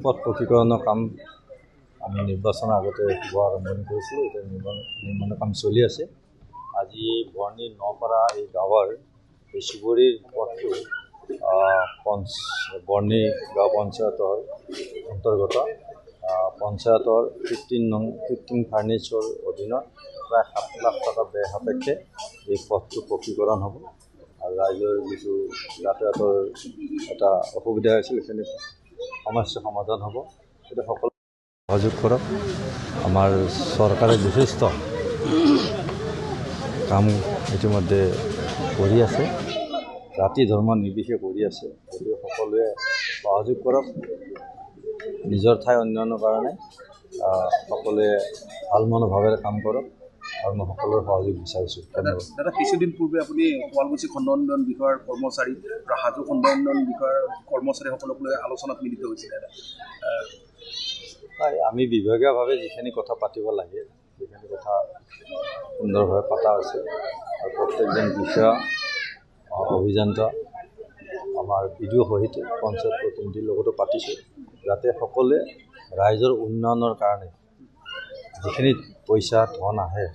পথ পকীকৰণৰ কাম আমি নিৰ্বাচনৰ আগতে হোৱা আৰম্ভণি কৰিছিলোঁ। এতিয়া নিৰ্মাণৰ কাম চলি আছে। আজি বৰ্ণি নপাৰা এই গাঁৱৰ এই চুবুৰীৰ পথটো বৰ্ণি গাঁও পঞ্চায়তৰ অন্তৰ্গত পঞ্চায়তৰ 15 ফাৰ্নিচাৰ অধীনত প্ৰায় 7 লাখ টকা ব্যয় সাপেক্ষে এই পথটো পকীকৰণ হ'ব আৰু ৰাইজৰ যিটো যাতায়াতৰ এটা অসুবিধা হৈছিল সেইখিনি সমস্যা সমাধান হ'ব। সেইটো সকলো সহযোগ কৰক। আমাৰ চৰকাৰে যথেষ্ট কাম ইতিমধ্যে কৰি আছে, জাতি ধৰ্ম নিৰ্বিশেষে কৰি আছে। গতিকে সকলোৱে সহযোগ কৰক। নিজৰ ঠাই উন্নয়নৰ কাৰণে সকলোৱে ভাল মনোভাৱেৰে কাম কৰক আৰু মই সকলোৰে সহযোগ বিচাৰিছোঁ। ধন্যবাদ। দাদা, কিছুদিন পূৰ্বে আপুনি শুৱালকুছি খণ্ড উন্নয়ন বিষয়ৰ কৰ্মচাৰী আৰু হাজো খণ্ড উন্নয়ন বিষয়ৰ কৰ্মচাৰীসকলক লৈ আলোচনাত মিলিত হৈছিলে। হয়, আমি বিভাগীয়ভাৱে যিখিনি কথা পাতিব লাগে সেইখিনি কথা সুন্দৰভাৱে পতা হৈছে আৰু প্ৰত্যেকজন বিষয়া অভিযন্তা আমাৰ বিডিঅ' সহিতে পঞ্চায়ত প্ৰতিনিধিৰ লগতো পাতিছোঁ, যাতে সকলোৱে ৰাইজৰ উন্নয়নৰ কাৰণে যিখিনি পইচা ধন আহে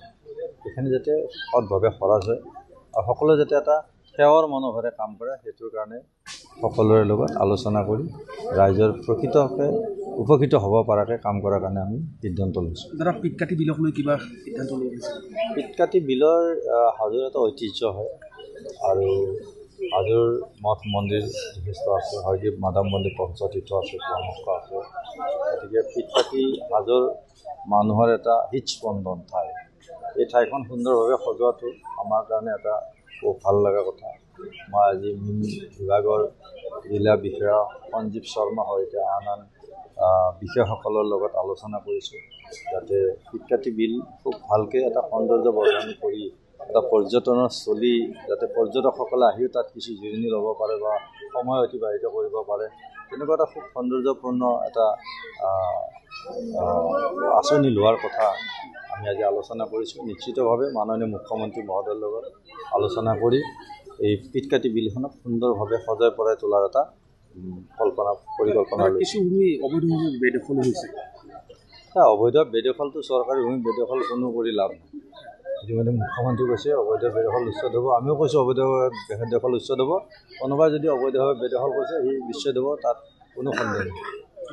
সেইখিনি যাতে সৎভাৱে খৰচ হয় আৰু সকলোৱে যাতে এটা সেৱাৰ মনোভাৱেৰে কাম কৰে, সেইটোৰ কাৰণে সকলোৰে লগত আলোচনা কৰি ৰাইজৰ প্ৰকৃতকে উপকৃত হ'ব পৰাকৈ কাম কৰাৰ কাৰণে আমি সিদ্ধান্ত লৈছোঁ। দাদা, পিতকাতি বিলক লৈ কিবা সিদ্ধান্ত লোৱা হৈছে? পিতকাতি বিলৰ হাজোৰ এটা ঐতিহ্য হয় আৰু হাজোৰ মঠ মন্দিৰ যথেষ্ট আছে, হয়গ্ৰীৱ মাধৱ মন্দিৰ পঞ্চতীৰ্থ আছে, পৰামৰ্শ আছে। গতিকে পিতকাতি হাজোৰ মানুহৰ এটা হৃদস্পন্দন ঠাই। এই ঠাইখন সুন্দৰভাৱে সজোৱাটো আমাৰ কাৰণে এটা খুব ভাল লগা কথা। মই আজি বিভাগৰ জিলা বিষয়া সঞ্জীৱ শৰ্মা সৈতে আন বিষয়াসকলৰ লগত আলোচনা কৰিছোঁ, যাতে পিতকাতি বিল খুব ভালকৈ এটা সৌন্দৰ্য বৰ্ধন কৰি এটা পৰ্যটনৰ স্থলী, যাতে পৰ্যটকসকলে আহিও তাত কিছু জিৰণি ল'ব পাৰে বা সময় অতিবাহিত কৰিব পাৰে, তেনেকুৱা এটা খুব সৌন্দৰ্যপূৰ্ণ এটা আঁচনি লোৱাৰ কথা আমি আজি আলোচনা কৰিছোঁ। নিশ্চিতভাৱে মাননীয় মুখ্যমন্ত্ৰী মহোদয়ৰ লগত আলোচনা কৰি এই পিতকাতি বিলখনক সুন্দৰভাৱে সজাই পৰাই তোলাৰ এটা পৰিকল্পনা লৈছে। কিছু ভূমি অবৈধভাৱে বেদখল হৈছে। অবৈধ বেদখলটো চৰকাৰী ভূমি বেদখল কোনো কৰি লাভ নাই। ইতিমধ্যে মুখ্যমন্ত্ৰী কৈছে অবৈধ বেদখল উচ্ছেদ হ'ব, আমিও কৈছোঁ অবৈধ বেদখল উচ্ছেদ হ'ব। কোনোবাই যদি অবৈধভাৱে বেদখল কৰিছে সি উচ্ছেদ হ'ব, তাত কোনো সন্দেহ নাই।